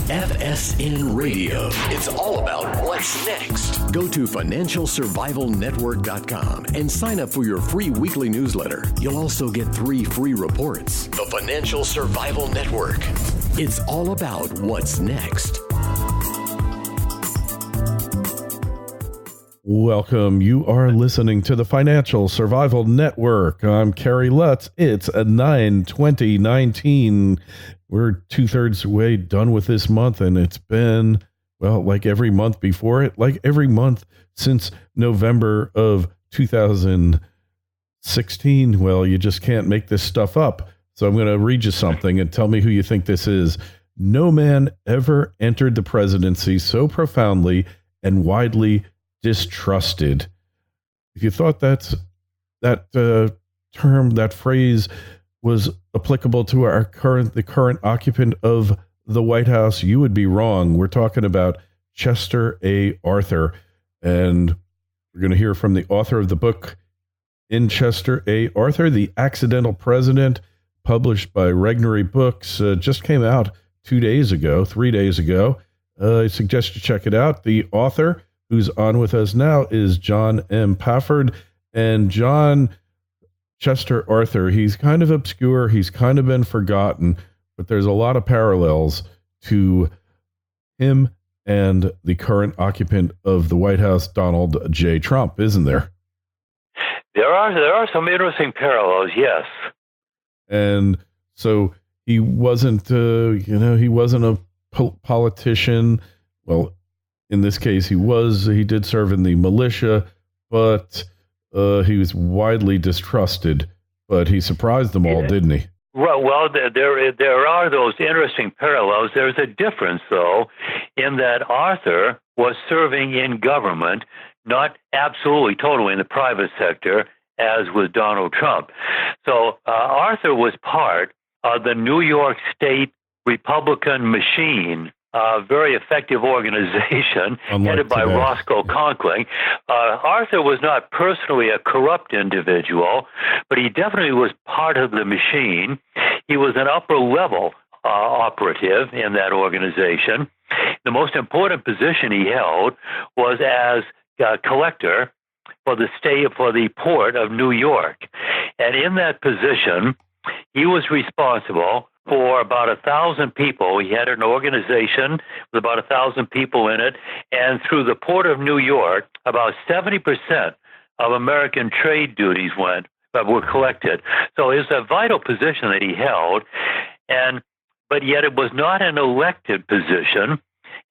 FSN Radio. It's all about what's next. Go to financialsurvivalnetwork.com and sign up for your free weekly newsletter. You'll also get 3 free reports. The Financial Survival Network. It's all about what's next. Welcome. You are listening to the Financial Survival Network. I'm Kerry Lutz. It's a 9/20/19. We're 2/3 way done with this month, and it's been, well, like every month before it, like every month since November of 2016. Well, you just can't make this stuff up. So I'm going to read you something and tell me who you think this is. No man ever entered the presidency so profoundly and widely distrusted. If you thought that phrase was applicable to the current occupant of the White House, you would be wrong. We're talking about Chester A. Arthur, and we're going to hear from the author of the book, In Chester A. Arthur, The Accidental President, published by Regnery Books, just came out 3 days ago. I suggest you check it out. The author who's on with us now is John M. Pafford. And John Chester Arthur, he's kind of obscure, he's kind of been forgotten, but there's a lot of parallels to him and the current occupant of the White House, Donald J. Trump, isn't there? There are some interesting parallels, yes. And so he wasn't, he wasn't a politician. Well, in this case, he did serve in the militia, but he was widely distrusted. But he surprised them all, didn't he? Well, there are those interesting parallels. There's a difference, though, in that Arthur was serving in government, not absolutely totally in the private sector, as with Donald Trump. So Arthur was part of the New York State Republican machine, a very effective organization headed by Roscoe Conkling. Arthur was not personally a corrupt individual, but he definitely was part of the machine. He was an upper-level operative in that organization. The most important position he held was as collector for the port of New York. And in that position, he was responsible for about 1,000 people. He had an organization with about 1,000 people in it, and through the Port of New York, about 70% of American trade duties were collected. So it was a vital position that he held, but yet it was not an elected position,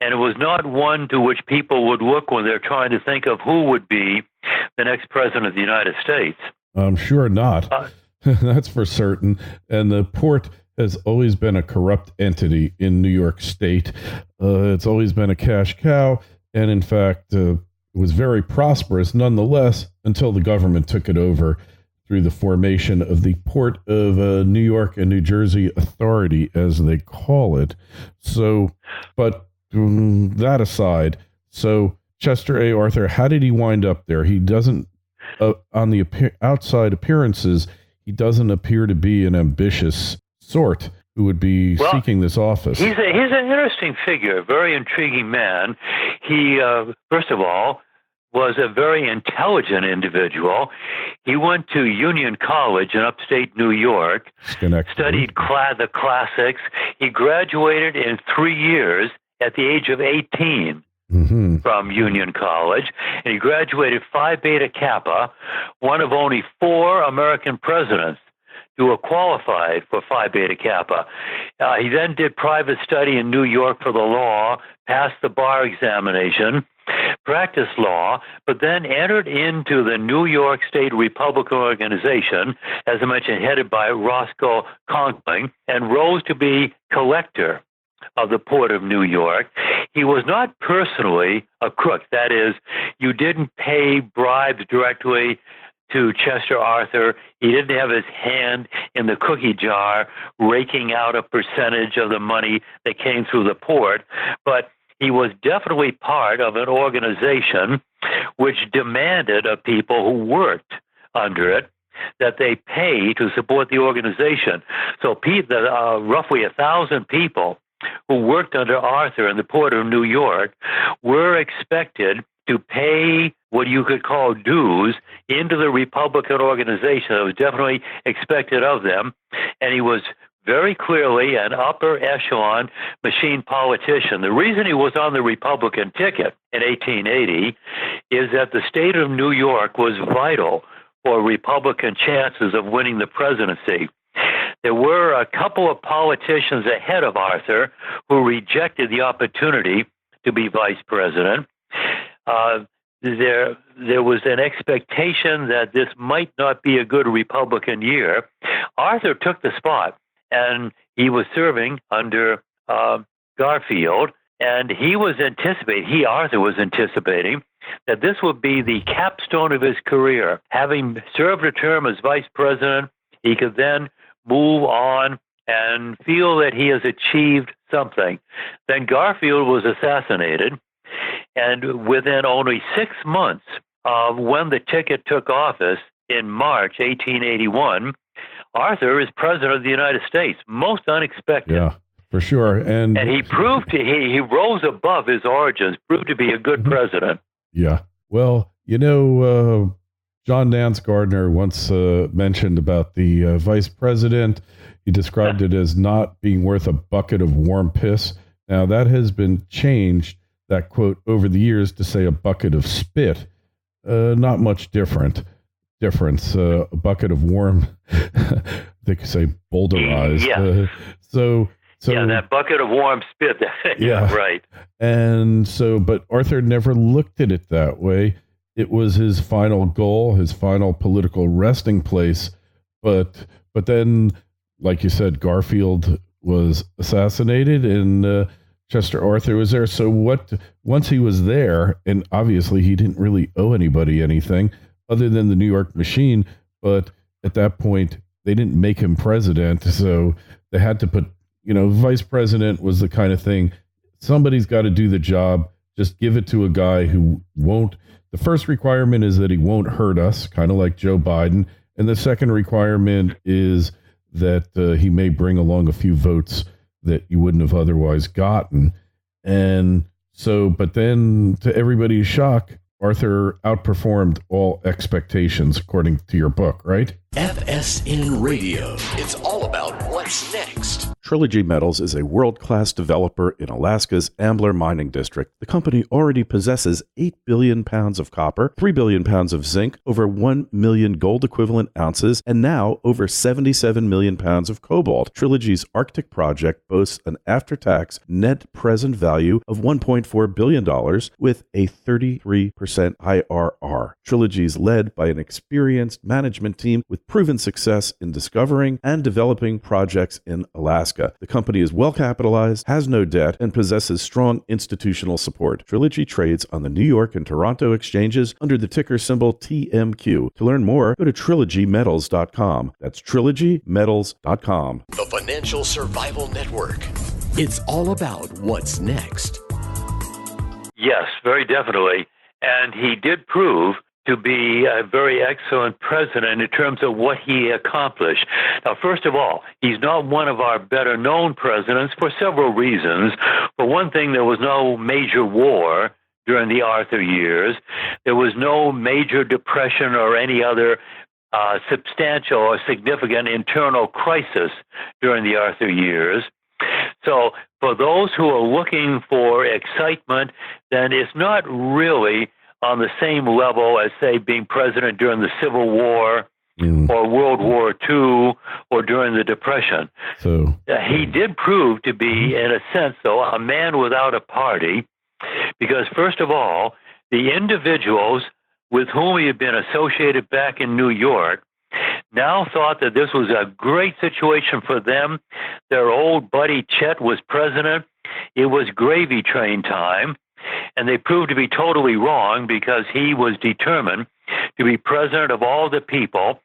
and it was not one to which people would look when they're trying to think of who would be the next president of the United States. I'm sure not. That's for certain. And the port has always been a corrupt entity in New York State. It's always been a cash cow, and in fact, it was very prosperous nonetheless until the government took it over through the formation of the Port of New York and New Jersey Authority, as they call it. So, but that aside, so Chester A. Arthur, how did he wind up there? He doesn't, on the outside appearances, he doesn't appear to be an ambitious sort who would be seeking this office. He's an interesting figure, a very intriguing man. He, first of all, was a very intelligent individual. He went to Union College in upstate New York, studied the classics. He graduated in 3 years at the age of 18 from Union College, and he graduated Phi Beta Kappa, one of only 4 American presidents who were qualified for Phi Beta Kappa. He then did private study in New York for the law, passed the bar examination, practiced law, but then entered into the New York State Republican Organization, as I mentioned, headed by Roscoe Conkling, and rose to be collector of the Port of New York. He was not personally a crook. That is, you didn't pay bribes directly to Chester Arthur. He didn't have his hand in the cookie jar raking out a percentage of the money that came through the port, but he was definitely part of an organization which demanded of people who worked under it that they pay to support the organization. So roughly 1,000 people who worked under Arthur in the port of New York were expected to pay what you could call dues into the Republican organization. That was definitely expected of them. And he was very clearly an upper echelon machine politician. The reason he was on the Republican ticket in 1880 is that the state of New York was vital for Republican chances of winning the presidency. There were a couple of politicians ahead of Arthur who rejected the opportunity to be vice president. There was an expectation that this might not be a good Republican year. Arthur took the spot, and he was serving under Garfield, and Arthur was anticipating that this would be the capstone of his career. Having served a term as vice president, he could then move on and feel that he has achieved something. Then Garfield was assassinated, and within only 6 months of when the ticket took office in March 1881, Arthur is president of the United States. Most unexpected. Yeah, for sure. And he proved he rose above his origins, proved to be a good president. Yeah. Well, John Nance Gardner once mentioned about the vice president. He described it as not being worth a bucket of warm piss. Now, that has been changed, that quote, over the years to say a bucket of spit. Not much difference. A bucket of warm, they could say boulderized. Yeah. So that bucket of warm spit. Yeah, right. And so, but Arthur never looked at it that way. It was his final goal, his final political resting place. But then, like you said, Garfield was assassinated, and Chester Arthur was there. So once he was there, and obviously he didn't really owe anybody anything other than the New York machine, but at that point they didn't make him president, so they had to put, vice president was the kind of thing, somebody's got to do the job, just give it to a guy who won't. The first requirement is that he won't hurt us, kind of like Joe Biden, and the second requirement is that he may bring along a few votes that you wouldn't have otherwise gotten. And so, but then to everybody's shock, Arthur outperformed all expectations, according to your book, right? FSN Radio. It's all about what's next. Trilogy Metals is a world-class developer in Alaska's Ambler mining district. The company already possesses 8 billion pounds of copper, 3 billion pounds of zinc, over 1 million gold-equivalent ounces, and now over 77 million pounds of cobalt. Trilogy's Arctic project boasts an after-tax net present value of $1.4 billion with a 33% IRR. Trilogy is led by an experienced management team with proven success in discovering and developing projects in Alaska. The company is well capitalized, has no debt, and possesses strong institutional support. Trilogy trades on the New York and Toronto exchanges under the ticker symbol TMQ. To learn more, go to trilogymetals.com. That's trilogymetals.com. The Financial Survival Network. It's all about what's next. Yes, very definitely. And he did prove to be a very excellent president in terms of what he accomplished. Now, first of all, he's not one of our better-known presidents for several reasons. For one thing, there was no major war during the Arthur years. There was no major depression or any other substantial or significant internal crisis during the Arthur years. So for those who are looking for excitement, then it's not really on the same level as, say, being president during the Civil War or World War II or during the Depression. So he did prove to be, in a sense, though, a man without a party, because, first of all, the individuals with whom he had been associated back in New York now thought that this was a great situation for them. Their old buddy Chet was president. It was gravy train time. And they proved to be totally wrong, because he was determined to be president of all the people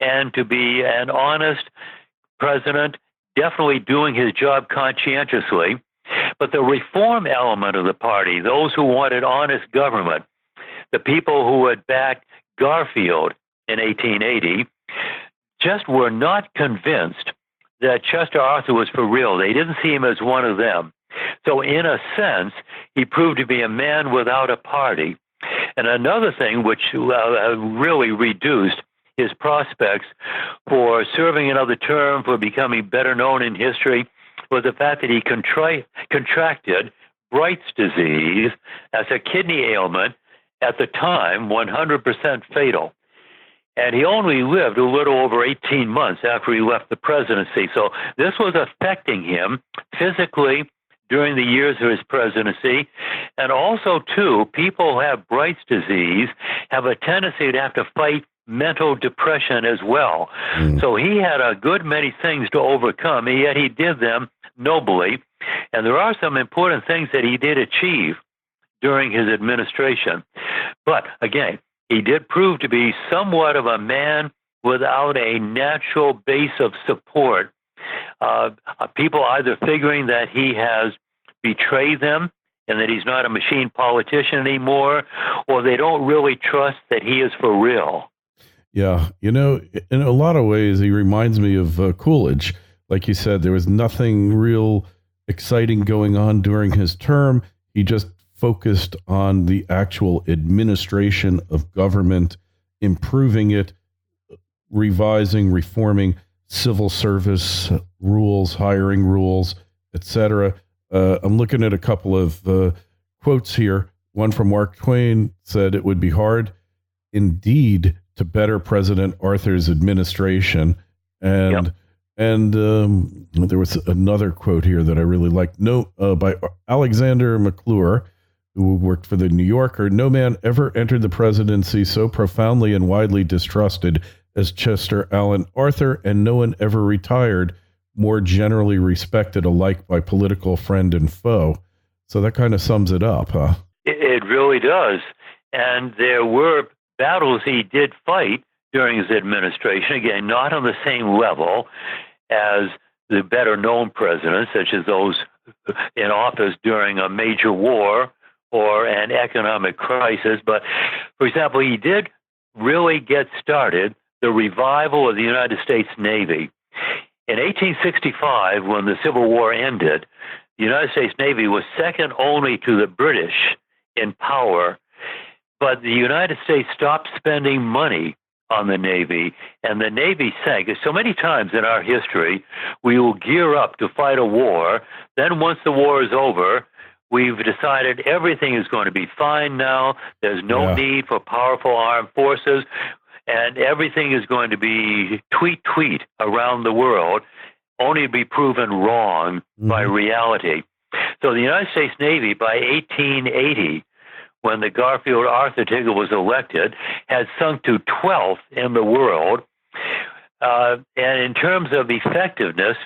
and to be an honest president, definitely doing his job conscientiously. But the reform element of the party, those who wanted honest government, the people who had backed Garfield in 1880, just were not convinced that Chester Arthur was for real. They didn't see him as one of them. So in a sense, he proved to be a man without a party. And another thing which really reduced his prospects for serving another term, for becoming better known in history, was the fact that he contracted Bright's disease as a kidney ailment, at the time 100% fatal. And he only lived a little over 18 months after he left the presidency. So this was affecting him physically during the years of his presidency. And also, too, people who have Bright's disease have a tendency to have to fight mental depression as well. So he had a good many things to overcome, and yet he did them nobly. And there are some important things that he did achieve during his administration. But again, he did prove to be somewhat of a man without a natural base of support. People either figuring that he has betrayed them and that he's not a machine politician anymore, or they don't really trust that he is for real. Yeah, in a lot of ways, he reminds me of Coolidge. Like you said, there was nothing real exciting going on during his term. He just focused on the actual administration of government, improving it, revising, reforming civil service rules, hiring rules, etc. I'm looking at a couple of quotes here. One from Mark Twain said, "It would be hard indeed to better President Arthur's administration." And there was another quote here that I really liked. By Alexander McClure, who worked for the New Yorker. "No man ever entered the presidency so profoundly and widely distrusted as Chester Alan Arthur, and no one ever retired more generally respected alike by political friend and foe." So that kind of sums it up, huh? It really does. And there were battles he did fight during his administration, again, not on the same level as the better-known presidents, such as those in office during a major war or an economic crisis. But, for example, he did really get started the revival of the United States Navy. In 1865, when the Civil War ended, the United States Navy was second only to the British in power, but the United States stopped spending money on the Navy, and the Navy sank. So many times in our history, we will gear up to fight a war. Then once the war is over, we've decided everything is going to be fine now. There's no need for powerful armed forces, and everything is going to be tweet around the world, only to be proven wrong by reality. So the United States Navy, by 1880, when the Garfield-Arthur ticket was elected, had sunk to 12th in the world. And in terms of effectiveness,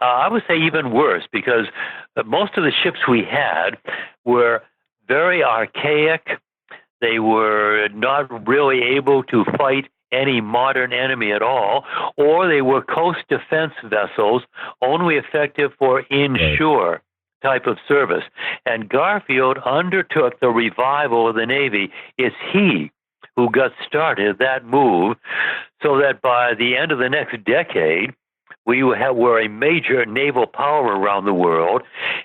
I would say even worse, because most of the ships we had were very archaic. They were not really able to fight any modern enemy at all, or they were coast defense vessels only effective for inshore type of service. And Garfield undertook the revival of the Navy. It's he who got started that move, so that by the end of the next decade, we were a major naval power around the world,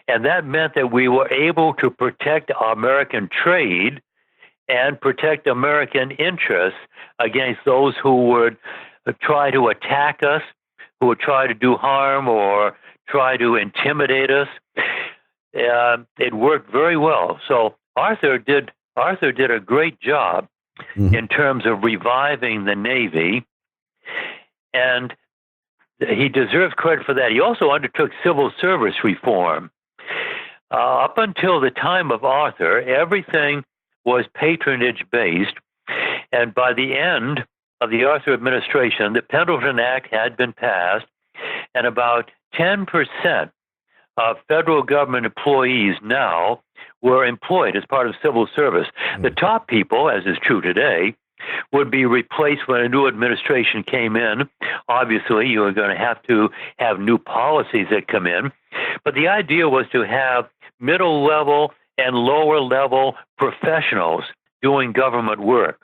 and that meant that we were able to protect American trade and protect American interests against those who would try to attack us, who would try to do harm or try to intimidate us. It worked very well. So Arthur did a great job in terms of reviving the Navy, and he deserves credit for that. He also undertook civil service reform. Up until the time of Arthur, everything was patronage-based, and by the end of the Arthur administration, the Pendleton Act had been passed, and about 10% of federal government employees now were employed as part of civil service. The top people, as is true today, would be replaced when a new administration came in. Obviously, you are going to have new policies that come in. But the idea was to have middle-level and lower-level professionals doing government work.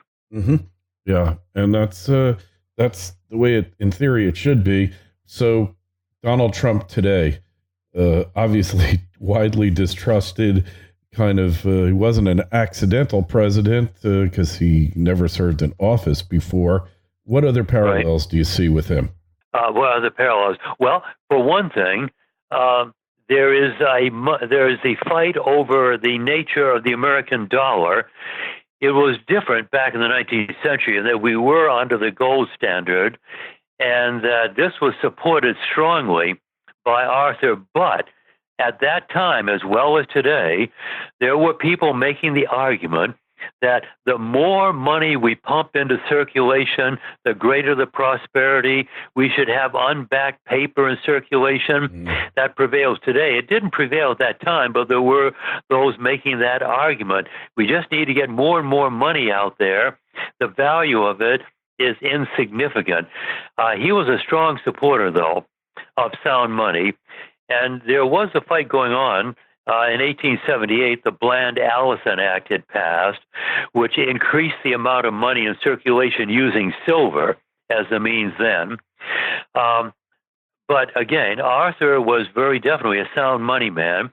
Yeah, and that's the way in theory it should be. So Donald Trump today, obviously widely distrusted, he wasn't an accidental president because he never served in office before. What other parallels do you see with him? What are the parallels? Well, for one thing, there is a fight over the nature of the American dollar. It was different back in the 19th century in that we were under the gold standard, and that this was supported strongly by Arthur. But at that time, as well as today, there were people making the argument that the more money we pump into circulation, the greater the prosperity. We should have unbacked paper in circulation. That prevails today. It didn't prevail at that time, but there were those making that argument. We just need to get more and more money out there. The value of it is insignificant. He was a strong supporter, though, of sound money. And there was a fight going on. In 1878, the Bland-Allison Act had passed, which increased the amount of money in circulation using silver as the means then. But again, Arthur was very definitely a sound money man.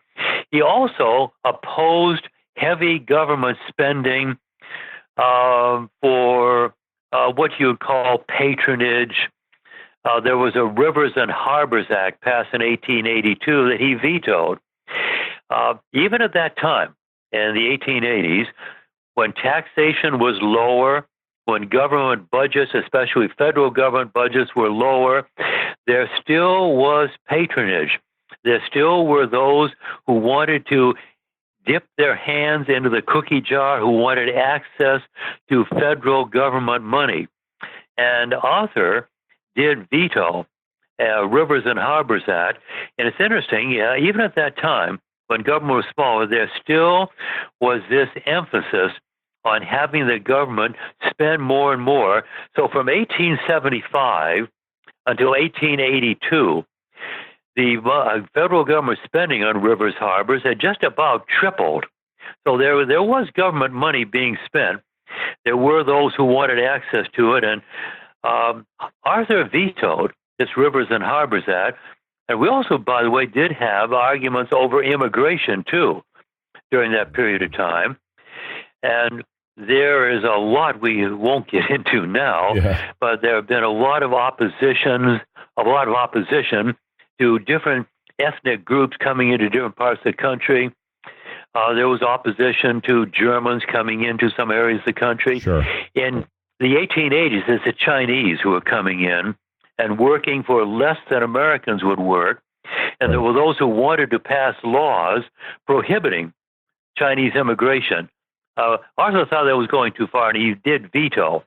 He also opposed heavy government spending for what you would call patronage. There was a Rivers and Harbors Act passed in 1882 that he vetoed. Even at that time, in the 1880s, when taxation was lower, when government budgets, especially federal government budgets, were lower, there still was patronage. There still were those who wanted to dip their hands into the cookie jar, who wanted access to federal government money. And Arthur did veto Rivers and Harbors Act. And it's interesting, even at that time, when government was smaller, there still was this emphasis on having the government spend more and more. So from 1875 until 1882, the federal government spending on rivers, harbors had just about tripled. So there was government money being spent. There were those who wanted access to it, and Arthur vetoed this Rivers and Harbors Act. And we also, by the way, did have arguments over immigration, too, during that period of time. And there is a lot we won't get into now, but there have been a lot of opposition to different ethnic groups coming into different parts of the country. There was opposition to Germans coming into some areas of the country. Sure. In the 1880s, it's the Chinese who were coming in and working for less than Americans would work. And there were those who wanted to pass laws prohibiting Chinese immigration. Arthur thought that was going too far, and he did veto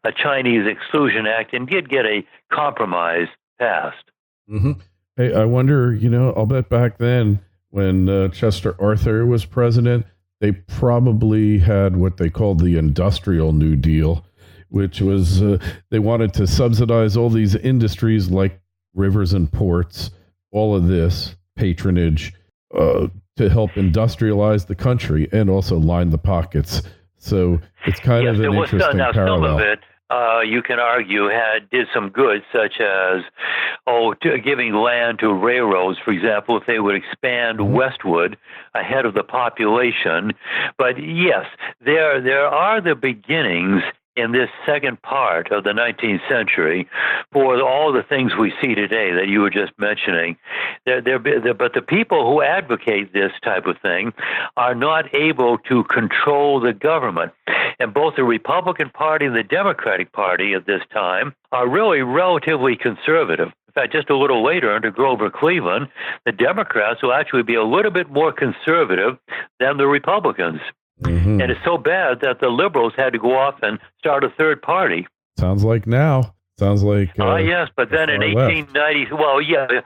a Chinese Exclusion Act and did get a compromise passed. Mm-hmm. Hey, I wonder, I'll bet back then when Chester Arthur was president, they probably had what they called the Industrial New Deal, which was they wanted to subsidize all these industries like rivers and ports, all of this patronage to help industrialize the country and also line the pockets. So it's kind of an interesting parallel. Some of it, you can argue, did some good, such as giving land to railroads, for example, if they would expand westward ahead of the population. But yes, there are the beginnings in this second part of the 19th century for all the things we see today that you were just mentioning. But the people who advocate this type of thing are not able to control the government. And both the Republican Party and the Democratic Party at this time are really relatively conservative. In fact, just a little later under Grover Cleveland, the Democrats will actually be a little bit more conservative than the Republicans. Mm-hmm. And it's so bad that the liberals had to go off and start a third party. Sounds like now. Sounds like yes, but then in 1890,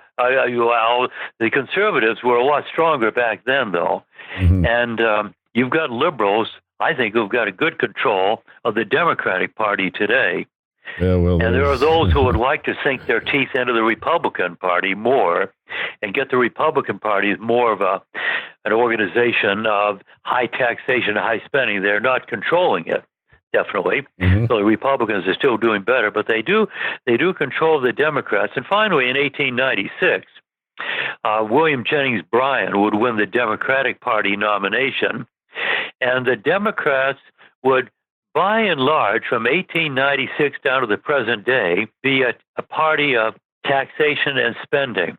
the conservatives were a lot stronger back then, though. Mm-hmm. And you've got liberals, I think, who've got a good control of the Democratic Party today. Yeah, well, and there are those who would like to sink their teeth into the Republican Party more and get the Republican Party as more of an organization of high taxation, high spending. They're not controlling it. definitely. So the Republicans are still doing better, but they do control the Democrats. And finally, in 1896, William Jennings Bryan would win the Democratic Party nomination, and the Democrats would, by and large, from 1896 down to the present day, be a party of taxation and spending.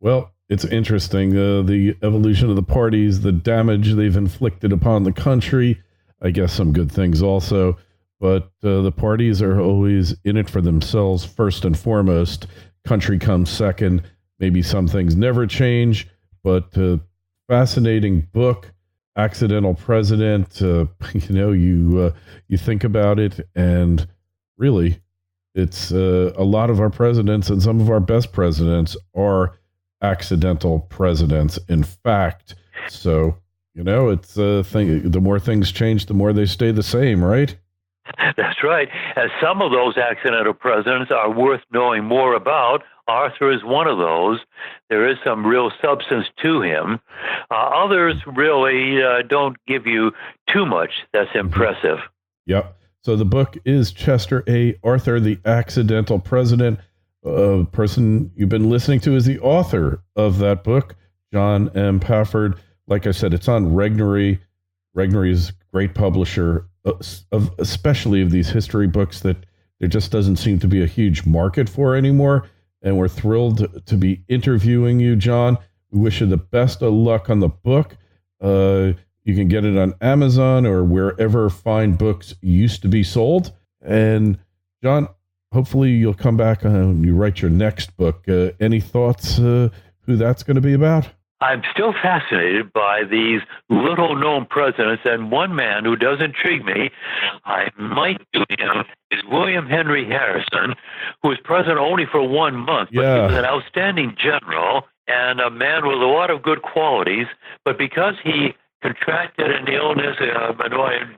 Well, it's interesting, the evolution of the parties, the damage they've inflicted upon the country, I guess some good things also, but the parties are always in it for themselves first and foremost. Country comes second. Maybe some things never change, but fascinating book, Accidental President. You think about it, and really, it's a lot of our presidents and some of our best presidents are accidental presidents, in fact. So, it's a thing. The more things change, the more they stay the same, right? That's right. And some of those accidental presidents are worth knowing more about. Arthur is one of those. There is some real substance to him. Others really don't give you too much that's impressive. Yep. So the book is Chester A. Arthur, The Accidental President. Person you've been listening to is the author of that book, John M. Pafford. Like I said, it's on Regnery. Regnery is a great publisher, especially of these history books that there just doesn't seem to be a huge market for anymore. And we're thrilled to be interviewing you, John. We wish you the best of luck on the book. You can get it on Amazon or wherever fine books used to be sold. And John, hopefully you'll come back and you write your next book. Any thoughts who that's going to be about? I'm still fascinated by these little-known presidents, and one man who does intrigue me, I might do him, is William Henry Harrison, who was president only for 1 month, but he was an outstanding general and a man with a lot of good qualities, but because he contracted an illness and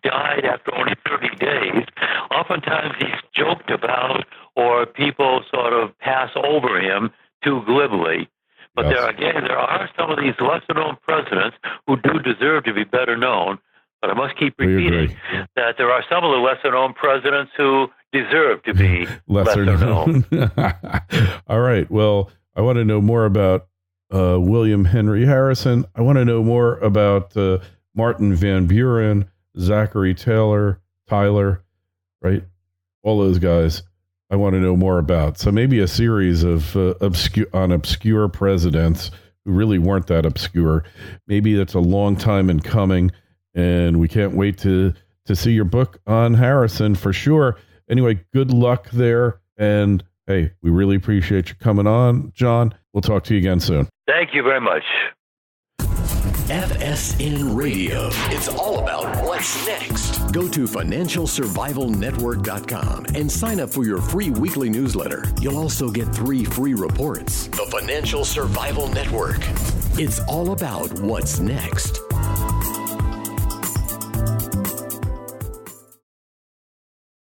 died after only 30 days, oftentimes he's joked about or people sort of pass over him too glibly. But there are some of these lesser-known presidents who do deserve to be better known. But I must keep repeating that there are some of the lesser-known presidents who deserve to be lesser known. All right. Well, I want to know more about William Henry Harrison. I want to know more about Martin Van Buren, Zachary Tyler, right? All those guys. I want to know more about. So maybe a series of obscure presidents who really weren't that obscure. Maybe that's a long time in coming, and we can't wait to see your book on Harrison for sure. Anyway, good luck there, and hey, we really appreciate you coming on, John. We'll talk to you again soon. Thank you very much. FSN Radio. It's all about what's next. Go to financialsurvivalnetwork.com and sign up for your free weekly newsletter. You'll also get 3 free reports. The Financial Survival Network. It's all about what's next.